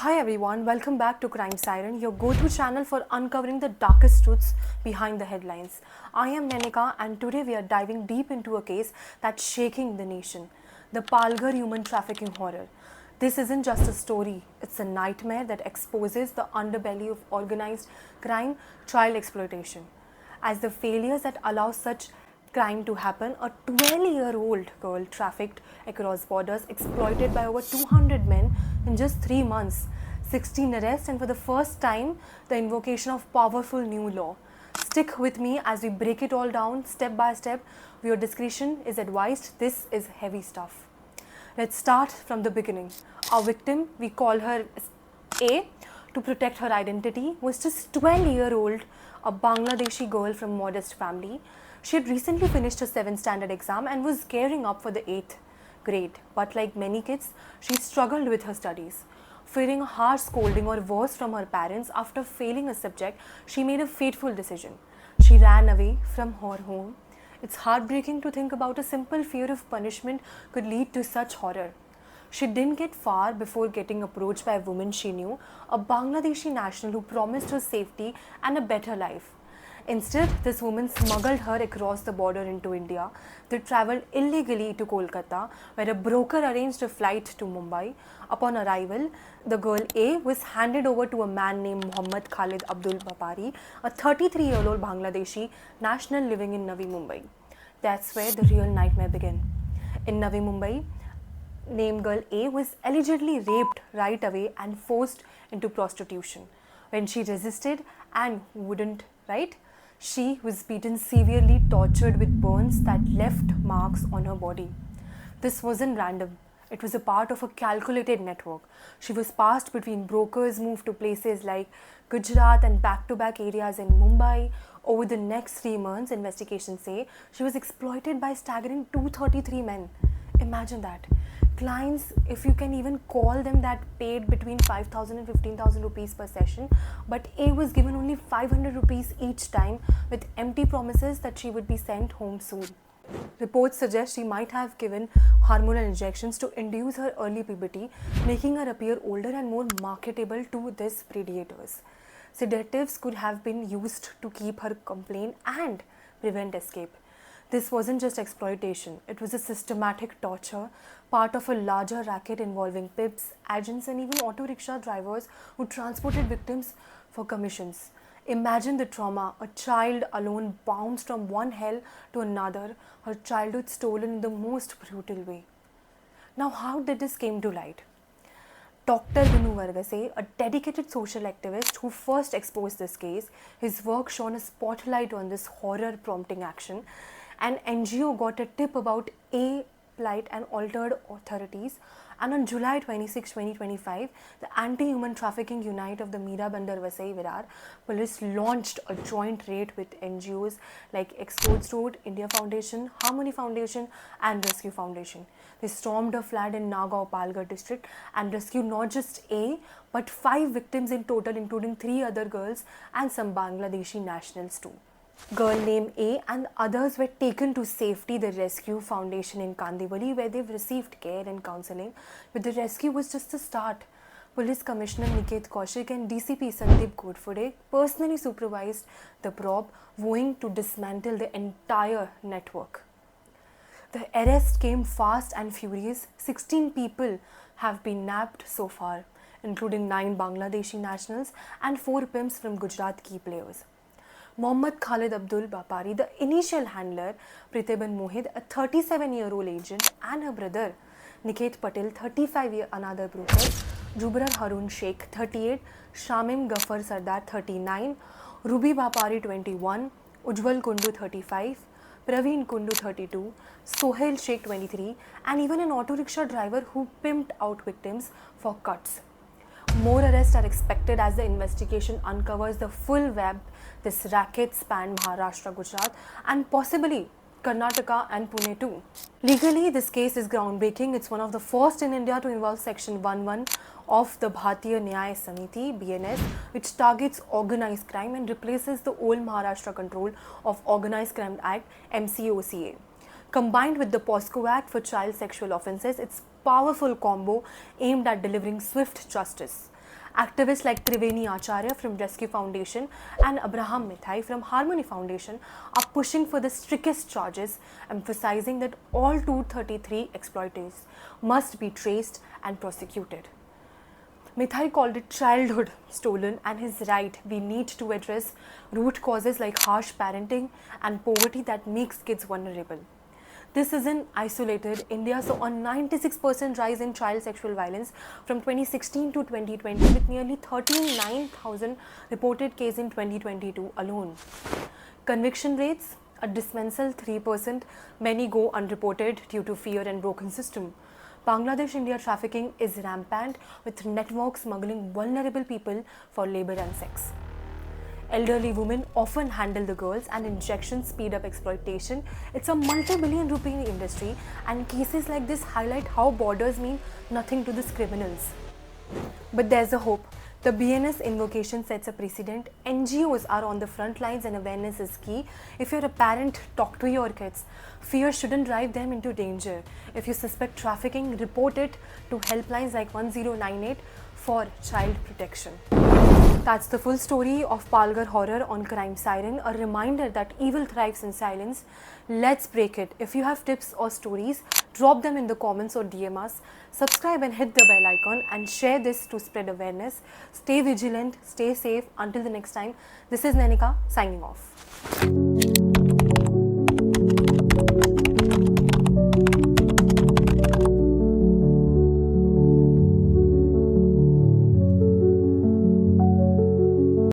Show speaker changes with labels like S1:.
S1: Hi everyone, welcome back to Crime Siren, your go-to channel for uncovering the darkest truths behind the headlines. I am Nenika and today we are diving deep into a case that's shaking the nation, the Palghar human trafficking horror. This isn't just a story, it's a nightmare that exposes the underbelly of organized crime, child exploitation. As the failures that allow such crime to happen, a 12-year-old girl trafficked across borders, exploited by over 200 men in just 3 months, 16 arrests, and for the first time, the invocation of powerful new law. Stick with me as we break it all down step by step. Your discretion is advised. This is heavy stuff. Let's start from the beginning. Our victim, we call her A to protect her identity, was just 12-year-old, a Bangladeshi girl from modest family. She had recently finished her 7th standard exam and was gearing up for the 8th grade. But like many kids, she struggled with her studies. Fearing a harsh scolding or worse from her parents after failing a subject, she made a fateful decision. She ran away from her home. It's heartbreaking to think about a simple fear of punishment could lead to such horror. She didn't get far before getting approached by a woman she knew, a Bangladeshi national who promised her safety and a better life. Instead, this woman smuggled her across the border into India. They traveled illegally to Kolkata, where a broker arranged a flight to Mumbai. Upon arrival, the girl A was handed over to a man named Muhammad Khalid Abdul Bapari, a 33-year-old Bangladeshi national living in Navi Mumbai. That's where the real nightmare began. In Navi Mumbai, named girl A was allegedly raped right away and forced into prostitution. When she resisted and wouldn't, right? She was beaten severely, tortured with burns that left marks on her body. This wasn't random. It was a part of a calculated network. She was passed between brokers, moved to places like Gujarat and back-to-back areas in Mumbai. Over the next 3 months, investigations say she was exploited by a staggering 233 men. Imagine that. Clients, if you can even call them that, paid between 5,000 and 15,000 rupees per session, but A was given only 500 rupees each time with empty promises that she would be sent home soon. Reports suggest she might have given hormonal injections to induce her early puberty, making her appear older and more marketable to these predators. Sedatives could have been used to keep her complaint and prevent escape. This wasn't just exploitation, it was a systematic torture, part of a larger racket involving pimps, agents, and even auto rickshaw drivers who transported victims for commissions. Imagine the trauma, a child alone bounced from one hell to another, her childhood stolen in the most brutal way. Now, how did this came to light? Dr. Vinu Varghese, a dedicated social activist who first exposed this case, his work shone a spotlight on this horror prompting action. An NGO got a tip about A plight and altered authorities, and on July 26, 2025, the Anti-Human Trafficking Unit of the Meera Bandar Vasai Virar police launched a joint raid with NGOs like Exports Road, India Foundation, Harmony Foundation, and Rescue Foundation. They stormed a flat in Nagaon, Palghar district and rescued not just A but 5 victims in total, including 3 other girls and some Bangladeshi nationals too. Girl named A and others were taken to safety, the Rescue Foundation in Kandivali, where they've received care and counseling. But the rescue was just the start. Police Commissioner Niket Kaushik and DCP Sandeep Godfode personally supervised the probe, vowing to dismantle the entire network. The arrest came fast and furious. 16 people have been nabbed so far, including 9 Bangladeshi nationals and 4 pimps from Gujarat key players. Muhammad Khalid Abdul Bapari, the initial handler, Priteban Mohid, a 37-year-old agent, and her brother, Niket Patel, 35-year another broker, Jubrar Harun Sheikh, 38, Shamim Ghaffar Sardar, 39, Ruby Bapari, 21, Ujjwal Kundu, 35, Praveen Kundu, 32, Sohail Sheikh, 23, and even an auto rickshaw driver who pimped out victims for cuts. More arrests are expected as the investigation uncovers the full web. This racket spanned Maharashtra, Gujarat, and possibly Karnataka and Pune too. Legally, this case is groundbreaking. It's one of the first in India to involve Section 11 of the Bharatiya Nyaya Samiti (BNS), which targets organized crime and replaces the old Maharashtra Control of Organized Crime Act (MCOCA). Combined with the POSCO Act for child sexual offences, it's a powerful combo aimed at delivering swift justice. Activists like Triveni Acharya from Rescue Foundation and Abraham Mithai from Harmony Foundation are pushing for the strictest charges, emphasizing that all 233 exploiters must be traced and prosecuted. Mithai called it childhood stolen, and he's right. We need to address root causes like harsh parenting and poverty that makes kids vulnerable. This isn't isolated. India saw a 96% rise in child sexual violence from 2016 to 2020, with nearly 39,000 reported cases in 2022 alone. Conviction rates, a dismissal 3%, many go unreported due to fear and broken system. Bangladesh-India trafficking is rampant, with networks smuggling vulnerable people for labor and sex. Elderly women often handle the girls, and injections speed up exploitation. It's a multi-billion rupee industry, and cases like this highlight how borders mean nothing to these criminals. But there's a hope. The BNS invocation sets a precedent. NGOs are on the front lines and awareness is key. If you're a parent, talk to your kids. Fear shouldn't drive them into danger. If you suspect trafficking, report it to helplines like 1098 for child protection. That's the full story of Palghar horror on Crime Siren, a reminder that evil thrives in silence. Let's break it. If you have tips or stories, drop them in the comments or DM us. Subscribe and hit the bell icon and share this to spread awareness. Stay vigilant, stay safe. Until the next time, this is Nanika signing off.